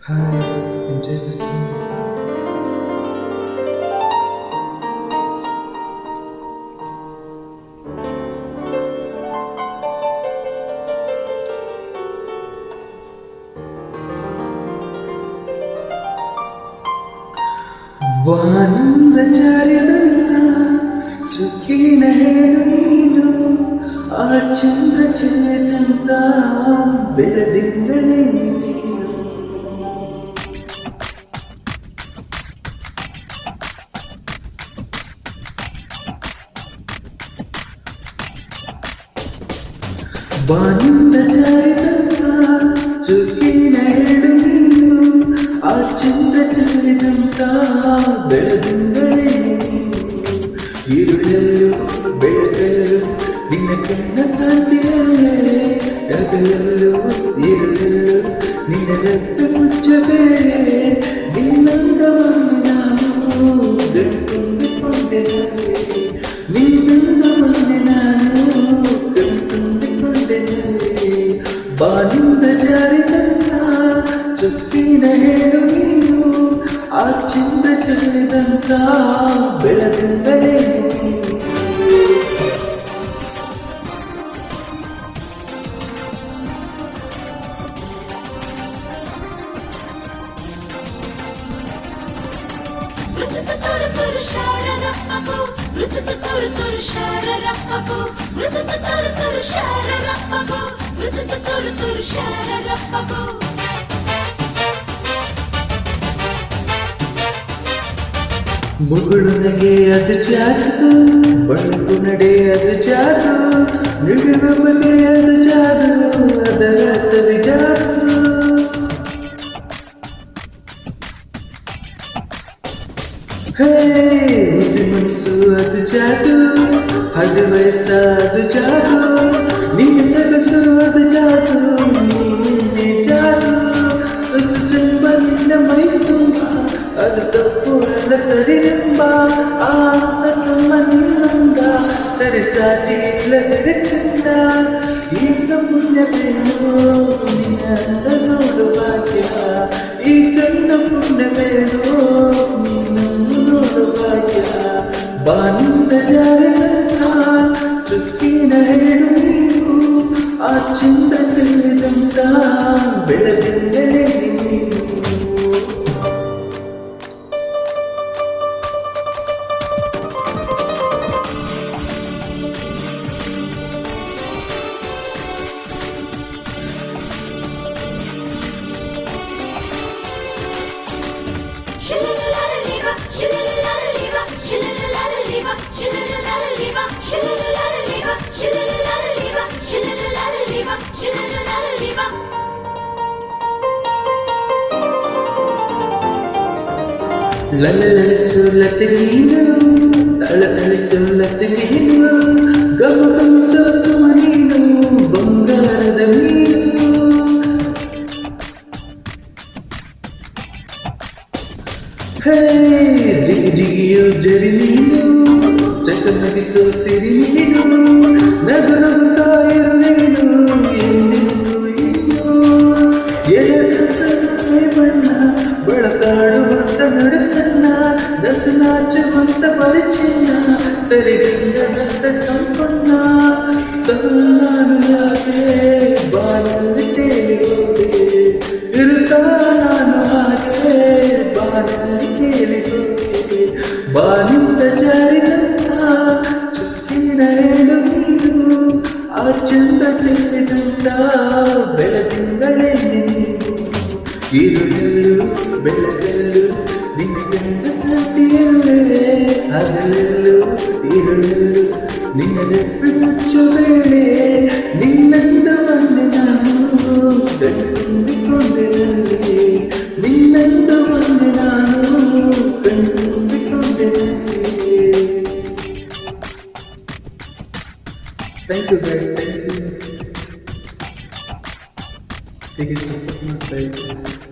Hi, enjoy the song. ವಾನಂದ ಜಾರಿದಂತ ಚುಕ್ಕಿನ ಹೇಳು ನೀನು ಆ ಚಂದ್ರ ಚೆನ್ನದಂತ ಬೆಳದಿಂಗಳೇ ನೀನು ವಾನಂದ ಜಾರಿದಂತ ಚುಕ್ಕಿನ ಹೇಳು ನೀನು ಆ ಚಂದ್ರ ಚೆನ್ನದಂತ ಬೆಳದಿಂಗಳೇ ഇരുളല്ലോ ಬೆಳಕಲ್ಲೋ ನಿನ್ನ ಕಣ್ಣ ಕಾಂತಿಯಲ್ಲೇ ಹಗಲಲ್ಲೋ ഇരുളല്ലോ ನಿನ್ನ ರಕ್ತ ಮುಚ್ಚಬೇಳೆ ನಿನ್ನಂದವನ್ನು ನಾನು ಕಣ್ತುಂಬಿಕೊಂಡೆ ನಿನ್ನಂದವನ್ನು ನಾನು ಕಣ್ತುಂಬಿಕೊಂಡೆ ಬಾನಿಂದ ಜಾರಿದಂತ ಚುಕ್ಕಿನ ಹೇಳು ನೀನು ಆ ಚಂದ್ರ ಚೆಲ್ಲಿದಂತ ಬೆಳದಿಂಗಳೇ ಮುಗುಳು ನಗೆ ಅದು ಜಾದು ಬಳಕು ನಡೆ ಅದು ಜಾದು ನಿಡುವ ಬಗೆ ಅದು ಜಾದು ಅದರ ಸರಿ ಜಾದು ಹೇ ಹುಸಿ ಮನಸ್ಸು ಅದು ಜಾದು ಹಳ್ಳಿ ವಯಸ್ಸ ಅದು ಜಾದು ನಿನ್ನ ಸೊಗಸು ಅದು ಜಾದು ನೀನೇ ಜಾದು ಹೊಸ ಜನ್ಮ ನಿನ್ನ ಮೈ ತುಂಬ ಅದು ತಪ್ಪು ಅಲ್ಲ ಸರಿ ಎಂಬ ಆ ನಮ್ಮ ನಿನ್ನಂದ ಸರಿ ಸಾಟಿ ಇಲ್ಲದರೆ ಚಂದ ಈಗ ಪುಣ್ಯವೇನು ನಿನ್ನ ನೋಡುವಾಗ್ಯ ಈ ಕಣ್ಣ ಪುಣ್ಯವೇನು ನಿನ್ನನ್ನು ನೋಡುವಾಗ್ಯ ಬಾನಿಂದ ಜಾರಿದಂತ ಚುಕ್ಕಿನ ಹೇಳು ನೀನು ಆ ಚಂದ ಚೆಲ್ಲಿದಂತ ಬೆಳದಿಂಗಳೇ ನೀನು ಲಲಲಿಸುಲತೆ ನೀನು ತಳತಳಿಸುಲತೆ ನೀನು ಗಮ ಗಮಿಸೋ ಸುಮ ನೀನು ಬಂಗಾರದ ಮೀನು ಹೇ ಜಿಗಿ ಜಿಗಿಯೋ ಜರಿ ನೀನು ಚಕಮಕಿಸೋ ಸಿರಿ ನೀನು ನಗು ನಗುತ್ತಾ ಇರು ನೀನು ಎಂದೆಂದು ಇನ್ನು ಬಣ್ಣ ಬಳಕಾಡುವಂತ ನಡುಸನ್ನ ನಸು ನಾಚುವಂತ ಪರಿಚಿನ್ನ ಸರಿಗಂಧದಂತ ಕಂಪನ್ನ ನಾನು ಯಾಕೆ ಬಾನಲ್ಲಿ ತೇಲಿಗೋದೆ ಇರುತ್ತಾ ನಾನು ಹಾಗೆ ಬಾನಲ್ಲಿ ತೇಲಿಗೋದೆ ಬಾನಿಂದ ಜಾರಿದಂತ ಚುಕ್ಕಿನ ಹೇಳು ನೀನು ಆ ಚಂದ ಚೆಲ್ಲಿದಂತ ಬೆಳದಿಂಗಳೇ ನೀನು ഇരുളല്ലോ ಬೆಳಕಲ್ಲೋ ನಿನ್ನ ಕಣ್ಣ ಕಾಂತಿಯಲ್ಲೇ ಹಗಲಲ್ಲೋ ഇരുളല്ലോ ನಿನ್ನ ರೆಪ್ಪೆ ಮುಚ್ಚಬೇಳೆ ನಿನ್ನಂದವನ್ನು ನಾನು ಕಣ್ತುಂಬಿಕೊಂಡೆ ನಿನ್ನಂದವನ್ನು ನಾನು ಕಣ್ತುಂಬಿಕೊಂಡೆ thank you guys thank you ಹೀಗೆ ಸಪೋರ್ಟ್ ಮಾಡ್ತಾ ಇದ್ದೀನಿ